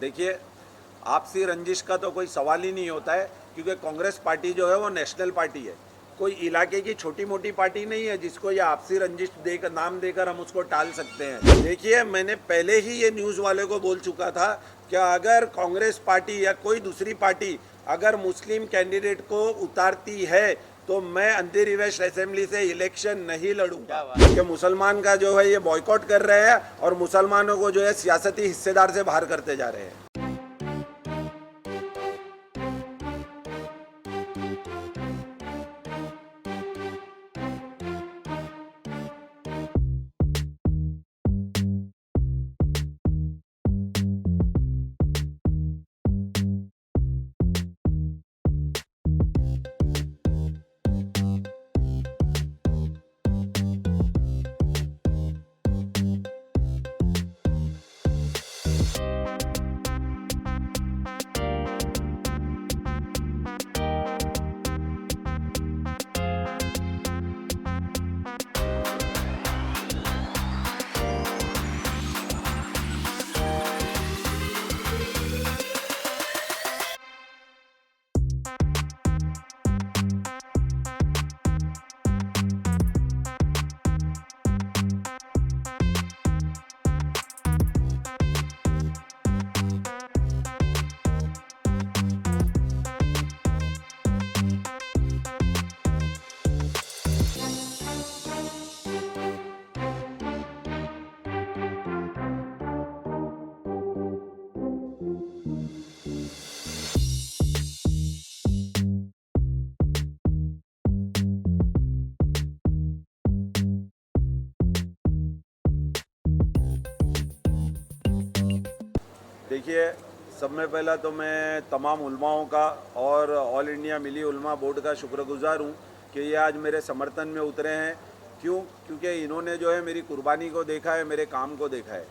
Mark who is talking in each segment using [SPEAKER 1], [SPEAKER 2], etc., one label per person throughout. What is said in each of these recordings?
[SPEAKER 1] देखिए, आपसी रंजिश का तो कोई सवाल ही नहीं होता है, क्योंकि कांग्रेस पार्टी जो है वो नेशनल पार्टी है, कोई इलाके की छोटी मोटी पार्टी नहीं है जिसको ये आपसी रंजिश देकर नाम देकर हम उसको टाल सकते हैं। देखिए, मैंने पहले ही ये न्यूज़ वाले को बोल चुका था कि अगर कांग्रेस पार्टी या कोई दूसरी पार्टी अगर मुस्लिम कैंडिडेट को उतारती है तो मैं अंधेरी वेस्ट असेंबली से इलेक्शन नहीं लड़ूंगा, कि मुसलमान का जो है ये बॉयकॉट कर रहे हैं और मुसलमानों को जो है सियासती हिस्सेदार से बाहर करते जा रहे हैं। देखिए, सब में पहला तो मैं तमाम उलमाओं का और ऑल इंडिया मिली उलमा बोर्ड का शुक्रगुजार हूँ कि ये आज मेरे समर्थन में उतरे हैं। क्यों? क्योंकि इन्होंने जो है मेरी कुर्बानी को देखा है, मेरे काम को देखा है।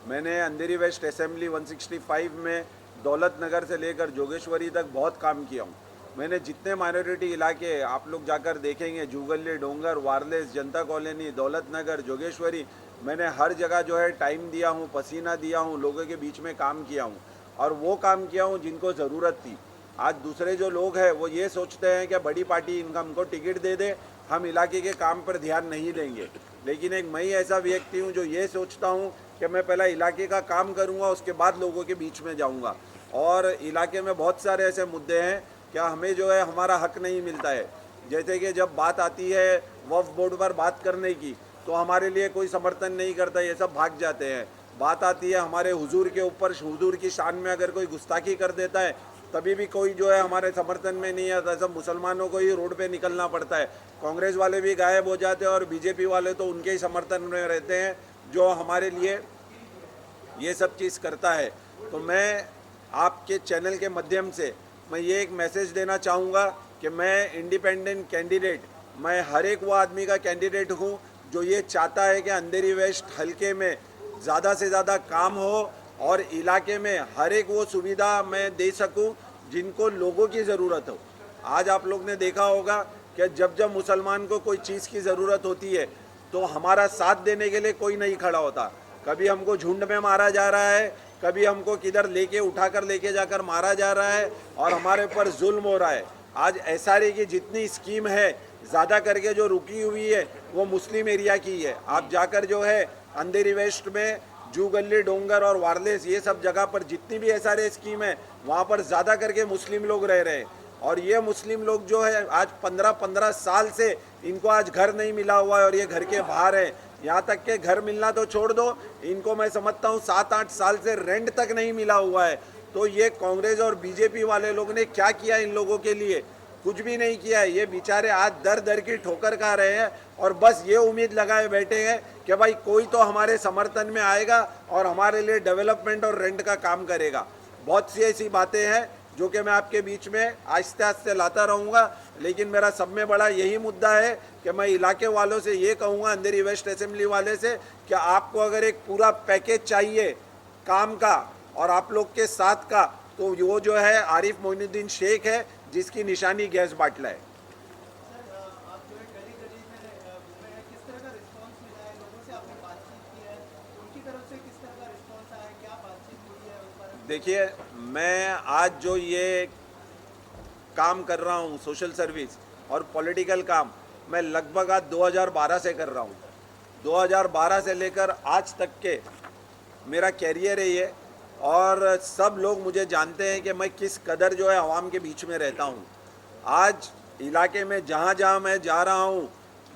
[SPEAKER 1] मैंने अंधेरी वेस्ट असेंबली 165 में दौलत नगर से लेकर जोगेश्वरी तक बहुत काम किया हूँ। मैंने जितने माइनॉरिटी इलाके आप लोग जाकर देखेंगे, जुगली, डोंगर, वारलेस, जनता कॉलोनी, दौलत नगर, जोगेश्वरी, मैंने हर जगह जो है टाइम दिया हूँ, पसीना दिया हूँ, लोगों के बीच में काम किया हूँ और वो काम किया हूँ जिनको ज़रूरत थी। आज दूसरे जो लोग हैं वो ये सोचते हैं कि बड़ी पार्टी हमको टिकट दे दे, हम इलाके के काम पर ध्यान नहीं देंगे। लेकिन एक मैं ऐसा व्यक्ति हूँ जो ये सोचता हूँ कि मैं पहला इलाके का काम करूँगा, उसके बाद लोगों के बीच में जाऊँगा। और इलाके में बहुत सारे ऐसे मुद्दे हैं क्या हमें जो है हमारा हक नहीं मिलता है। जैसे कि जब बात आती है वक्फ बोर्ड पर बात करने की तो हमारे लिए कोई समर्थन नहीं करता, ये सब भाग जाते हैं। बात आती है हमारे हुजूर के ऊपर, हुजूर की शान में अगर कोई गुस्ताखी कर देता है तभी भी कोई जो है हमारे समर्थन में नहीं आता। सब मुसलमानों को ही रोड पे निकलना पड़ता है। कांग्रेस वाले भी गायब हो जाते हैं और बीजेपी वाले तो उनके ही समर्थन में रहते हैं जो हमारे लिए ये सब चीज़ करता है। तो मैं आपके चैनल के माध्यम से मैं ये एक मैसेज देना चाहूँगा कि मैं इंडिपेंडेंट कैंडिडेट, मैं हर एक वो आदमी का कैंडिडेट हूँ जो ये चाहता है कि अंधेरी वेस्ट हल्के में ज़्यादा से ज़्यादा काम हो और इलाके में हर एक वो सुविधा मैं दे सकूं जिनको लोगों की ज़रूरत हो। आज आप लोग ने देखा होगा कि जब जब मुसलमान को कोई चीज़ की ज़रूरत होती है तो हमारा साथ देने के लिए कोई नहीं खड़ा होता। कभी हमको झुंड में मारा जा रहा है, कभी हमको किधर लेके उठाकर लेके जाकर मारा जा रहा है और हमारे ऊपर जुल्म हो रहा है। आज एसआरए की जितनी स्कीम है ज़्यादा करके जो रुकी हुई है वो मुस्लिम एरिया की है। आप जाकर जो है अंधेरी वेस्ट में जू गली, डोंगर और वारलेस, ये सब जगह पर जितनी भी एसआरए स्कीम है वहाँ पर ज़्यादा करके मुस्लिम लोग रह रहे हैं। और ये मुस्लिम लोग जो है आज 15-15 साल से इनको आज घर नहीं मिला हुआ है और ये घर के बाहर है। यहाँ तक के घर मिलना तो छोड़ दो, इनको मैं समझता हूँ 7-8 साल से रेंट तक नहीं मिला हुआ है। तो ये कांग्रेस और बीजेपी वाले लोग ने क्या किया इन लोगों के लिए? कुछ भी नहीं किया है। ये बेचारे आज दर दर की ठोकर खा रहे हैं और बस ये उम्मीद लगाए बैठे हैं कि भाई कोई तो हमारे समर्थन में आएगा और हमारे लिए डेवलपमेंट और रेंट का काम करेगा। बहुत सी ऐसी बातें हैं जो कि मैं आपके बीच में आहिस्ते आहिस्ते लाता रहूँगा। लेकिन मेरा सब में बड़ा यही मुद्दा है कि मैं इलाके वालों से ये कहूँगा, अंधेरी वेस्ट असेंबली वाले से, कि आपको अगर एक पूरा पैकेज चाहिए काम का और आप लोग के साथ का, तो वो जो है आरिफ मोइनुद्दीन शेख है जिसकी निशानी गैस बाटला है। देखिए, मैं आज जो ये काम कर रहा हूँ सोशल सर्विस और पॉलिटिकल काम, मैं लगभग आज 2012 से कर रहा हूँ। 2012 से लेकर आज तक के मेरा कैरियर है ये, और सब लोग मुझे जानते हैं कि मैं किस कदर जो है आवाम के बीच में रहता हूँ। आज इलाके में जहाँ जहाँ मैं जा रहा हूँ,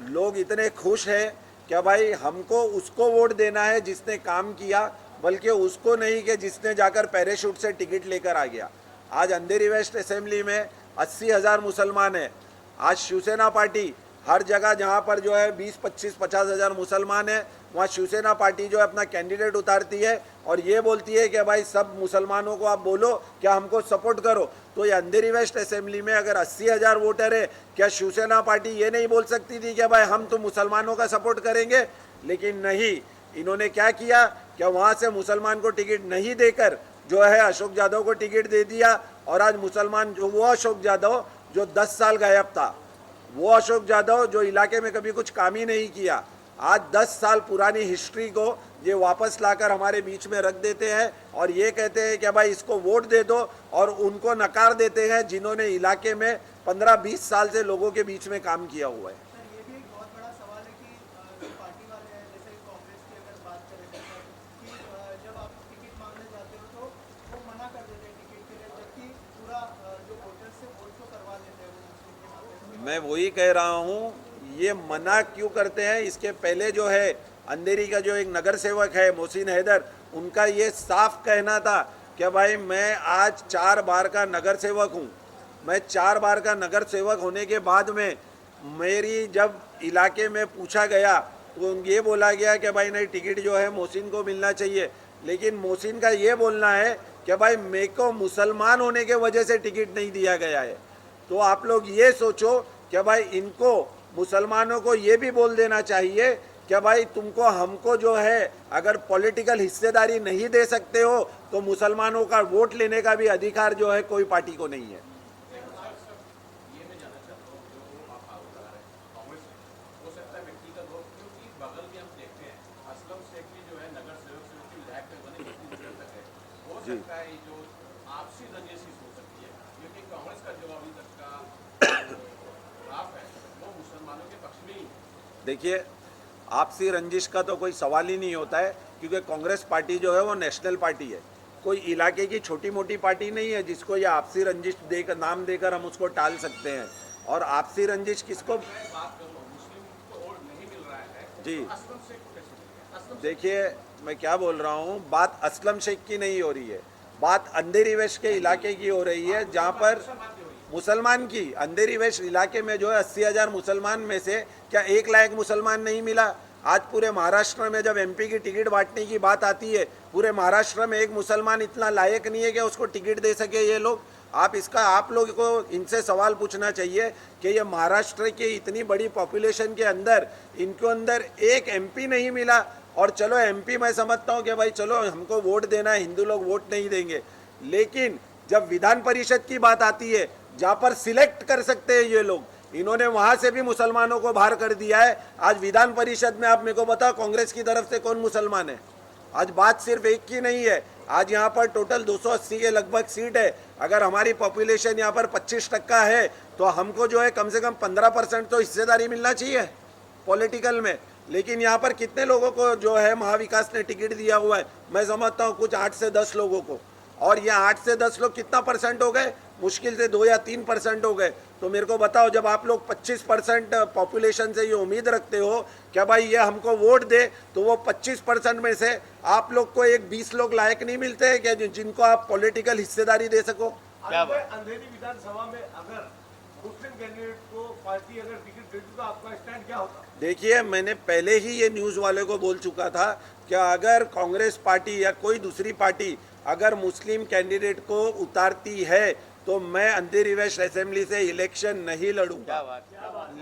[SPEAKER 1] लोग इतने खुश हैं कि भाई हमको उसको वोट देना है जिसने काम किया, बल्कि उसको नहीं कि जिसने जाकर पैराशूट से टिकट लेकर आ गया। आज अंधेरी वेस्ट असेंबली में 80,000 मुसलमान हैं। आज शिवसेना पार्टी हर जगह जहाँ पर जो है 20, 25, 50,000 मुसलमान हैं, वहाँ शिवसेना पार्टी जो है अपना कैंडिडेट उतारती है और ये बोलती है कि भाई सब मुसलमानों को आप बोलो क्या हमको सपोर्ट करो। तो ये अंधेरी वेस्ट असेंबली में अगर 80,000 वोटर है, क्या शिवसेना पार्टी ये नहीं बोल सकती थी कि भाई हम तो मुसलमानों का सपोर्ट करेंगे? लेकिन नहीं, इन्होंने क्या किया कि वहाँ से मुसलमान को टिकट नहीं देकर जो है अशोक यादव को टिकट दे दिया। और आज मुसलमान जो वो अशोक यादव जो 10 साल गायब था, वो अशोक यादव जो इलाके में कभी कुछ काम ही नहीं किया, आज 10 साल पुरानी हिस्ट्री को ये वापस लाकर हमारे बीच में रख देते हैं और ये कहते हैं कि भाई इसको वोट दे दो, और उनको नकार देते हैं जिन्होंने इलाके में 15-20 साल से लोगों के बीच में काम किया हुआ है।
[SPEAKER 2] ये भी एक बहुत बड़ा सवाल है कि जो पार्टी वाले हैं, जैसे कांग्रेस की अगर बात करें कि जब आप टिकट मांगने जाते हो तो वो मना कर देते हैं टिकट के लिए, जबकि पूरा जो वोटर्स से वोट तो करवा देते हैं वो मुस्लिम के माध्यम से।
[SPEAKER 1] मैं वही कह रहा हूँ, ये मना क्यों करते हैं? इसके पहले जो है अंधेरी का जो एक नगर सेवक है मोहसिन हैदर, उनका ये साफ कहना था कि भाई मैं आज 4 बार का नगर सेवक हूँ। मैं 4 बार का नगर सेवक होने के बाद में मेरी जब इलाके में पूछा गया तो ये बोला गया कि भाई नहीं, टिकट जो है मोहसिन को मिलना चाहिए। लेकिन मोहसिन का ये बोलना है कि भाई मेरे को मुसलमान होने के वजह से टिकट नहीं दिया गया है। तो आप लोग ये सोचो कि भाई इनको मुसलमानों को ये भी बोल देना चाहिए कि भाई तुमको हमको जो है अगर पॉलिटिकल हिस्सेदारी नहीं दे सकते हो तो मुसलमानों का वोट लेने का भी अधिकार जो है कोई पार्टी को नहीं है। जी,
[SPEAKER 3] जो आपसी रंजिश हो सकती है, क्योंकि कांग्रेस का जवाब अभी तक का राफ है वो मुसलमानों के पक्ष में ही।
[SPEAKER 1] देखिए, आपसी रंजिश का तो कोई सवाल ही नहीं होता है, क्योंकि कांग्रेस पार्टी जो है वो नेशनल पार्टी है, कोई इलाके की छोटी मोटी पार्टी नहीं है जिसको ये आपसी रंजिश देकर नाम देकर हम उसको टाल सकते हैं। और आपसी रंजिश किसको?
[SPEAKER 3] बात करो मुस्लिम को वोट नहीं मिल रहा है
[SPEAKER 1] जी,
[SPEAKER 3] तो असलम शेख को कैसे मिलेगा? असलम
[SPEAKER 1] देखिए मैं क्या बोल रहा हूँ, बात असलम शेख की नहीं हो रही है, बात अंधेरी वेस्ट के इलाके की हो रही है, जहाँ पर मुसलमान की अंधेरी वेस्ट इलाके में जो है 80,000 मुसलमान में से क्या 1 लाख मुसलमान नहीं मिला? आज पूरे महाराष्ट्र में जब एमपी की टिकट बांटने की बात आती है, पूरे महाराष्ट्र में एक मुसलमान इतना लायक नहीं है कि उसको टिकट दे सके ये लोग। आप लोगों को इनसे सवाल पूछना चाहिए कि ये महाराष्ट्र के इतनी बड़ी पॉपुलेशन के अंदर इनको अंदर एक एमपी नहीं मिला। और चलो एमपी मैं समझता हूँ कि भाई चलो हमको वोट देना है, हिंदू लोग वोट नहीं देंगे, लेकिन जब विधान परिषद की बात आती है जहाँ पर सिलेक्ट कर सकते हैं ये लोग, इन्होंने वहाँ से भी मुसलमानों को बाहर कर दिया है। आज विधान परिषद में आप मेरे को बताओ कांग्रेस की तरफ से कौन मुसलमान है? आज बात सिर्फ एक की नहीं है, आज यहाँ पर टोटल 280 के लगभग सीट है। अगर हमारी पॉपुलेशन यहाँ पर 25% है तो हमको जो है कम से कम 15% तो हिस्सेदारी मिलना चाहिए पॉलिटिकल में। लेकिन यहाँ पर कितने लोगों को जो है महाविकास ने टिकट दिया हुआ है? मैं समझता हूँ कुछ 8 से 10 लोगों को, और ये 8 से 10 लोग कितना परसेंट हो गए? मुश्किल से 2 या 3% हो गए। तो मेरे को बताओ, जब आप लोग 25% पॉपुलेशन से ये उम्मीद रखते हो क्या भाई ये हमको वोट दे, तो वो 25% में से आप लोग को एक 20 लोग लायक नहीं मिलते हैं क्या जिनको आप पॉलिटिकल हिस्सेदारी दे सको?
[SPEAKER 4] अंधेरी विधानसभा में अगर मुस्लिम कैंडिडेट को पार्टी अगर टिकट देती तो आपका स्टैंड क्या होता?
[SPEAKER 1] देखिए, मैंने पहले ही ये न्यूज़ वाले को बोल चुका था कि अगर कांग्रेस पार्टी या कोई दूसरी पार्टी अगर मुस्लिम कैंडिडेट को उतारती है तो मैं अंधेरी वेस्ट असेंबली से इलेक्शन नहीं लड़ूंगा।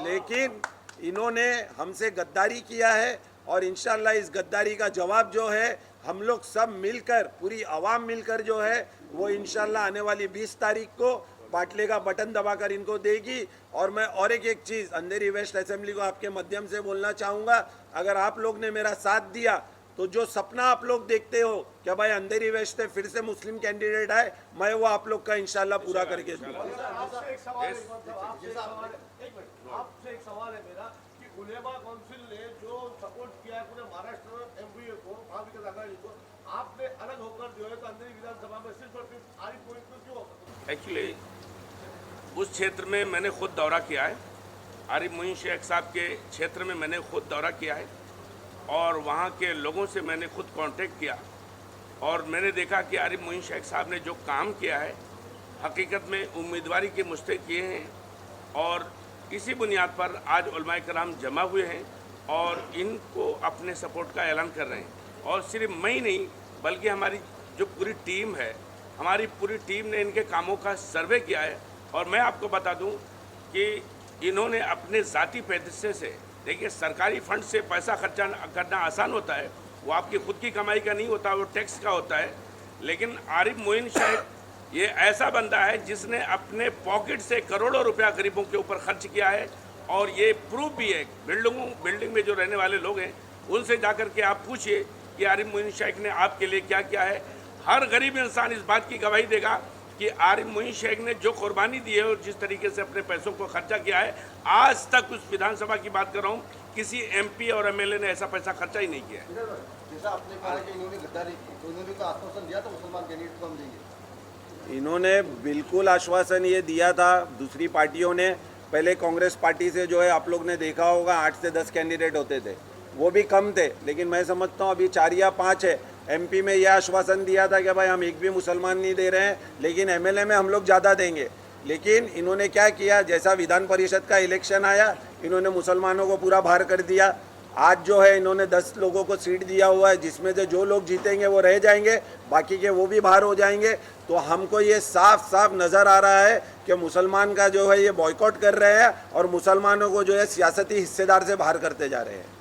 [SPEAKER 1] लेकिन इन्होंने हमसे गद्दारी किया है और इंशाल्लाह इस गद्दारी का जवाब जो है हम लोग सब मिलकर, पूरी आवाम मिलकर जो है वो इंशाल्लाह आने वाली 20 तारीख को बाटले का बटन दबाकर इनको देगी। और मैं और एक चीज़ अंधेरी वेस्ट असेंबली को आपके माध्यम से बोलना चाहूँगा, अगर आप लोग ने मेरा साथ दिया तो जो सपना आप लोग देखते हो कि भाई अंधेरी वेस्ट से फिर से मुस्लिम कैंडिडेट आए, मैं वो आप लोग का इंशाल्लाह पूरा करके दूंगा।
[SPEAKER 4] आपसे एक सवाल है, आपसे एक सवाल है मेरा कि उलेमा काउंसिल ने जो सपोर्ट किया है पूरे महाराष्ट्र एमपी को, महाविकास आघाड़ी को, आपने अलग होकर जो है तो अंधेरी विधानसभा में सिर्फ और सिर्फ आरिफ मोइन को क्यों?
[SPEAKER 5] एक्चुअली उस क्षेत्र में मैंने खुद दौरा किया है, आरिफ मोइन शेख साहब के क्षेत्र में मैंने खुद दौरा किया है और वहाँ के लोगों से मैंने खुद कांटेक्ट किया और मैंने देखा कि आरिफ मोइन शेख साहब ने जो काम किया है हकीकत में उम्मीदवारी के मुस्तहिक किए हैं और इसी बुनियाद पर आज उलमाए कराम जमा हुए हैं और इनको अपने सपोर्ट का ऐलान कर रहे हैं। और सिर्फ मैं ही नहीं बल्कि हमारी जो पूरी टीम है, हमारी पूरी टीम ने इनके कामों का सर्वे किया है और मैं आपको बता दूं कि इन्होंने अपने ज़ाती पैसे से, देखिए सरकारी फंड से पैसा खर्चा करना आसान होता है, वो आपकी खुद की कमाई का नहीं होता, वो टैक्स का होता है। लेकिन आरिफ मोइन शेख ये ऐसा बंदा है जिसने अपने पॉकेट से करोड़ों रुपया गरीबों के ऊपर खर्च किया है और ये प्रूफ भी है। बिल्डिंग में जो रहने वाले लोग हैं उनसे जाकर के आप पूछिए कि आरिफ मोइन शेख ने आपके लिए क्या किया है। हर गरीब इंसान इस बात की गवाही देगा कि आरिफ मोइन शेख ने जो कुर्बानी दी है और जिस तरीके से अपने पैसों को खर्चा किया है, आज तक उस विधानसभा की बात कर रहा हूँ, किसी एमपी और एमएलए ने ऐसा पैसा खर्चा ही नहीं किया है।
[SPEAKER 6] जैसा आपने कहा कि इन्होंने गद्दारी की, तो इन्होंने तो आश्वासन दिया था मुसलमान कैंडिडेट को हम देंगे।
[SPEAKER 1] इन्होंने बिल्कुल आश्वासन ये दिया था। दूसरी पार्टियों ने, पहले कांग्रेस पार्टी से जो है आप लोग ने देखा होगा 8 से 10 कैंडिडेट होते थे, वो भी कम थे, लेकिन मैं समझता हूँ अभी 4 या 5 है। एमपी में यह आश्वासन दिया था कि भाई हम एक भी मुसलमान नहीं दे रहे हैं, लेकिन एमएलए में हम लोग ज़्यादा देंगे। लेकिन इन्होंने क्या किया, जैसा विधान परिषद का इलेक्शन आया इन्होंने मुसलमानों को पूरा बाहर कर दिया। आज जो है इन्होंने 10 लोगों को सीट दिया हुआ है, जिसमें से जो लोग जीतेंगे वो रह जाएंगे, बाकी के वो भी बाहर हो जाएंगे। तो हमको ये साफ साफ नज़र आ रहा है कि मुसलमान का जो है ये बॉयकॉट कर रहे हैं और मुसलमानों को जो है सियासती हिस्सेदार से बाहर करते जा रहे हैं।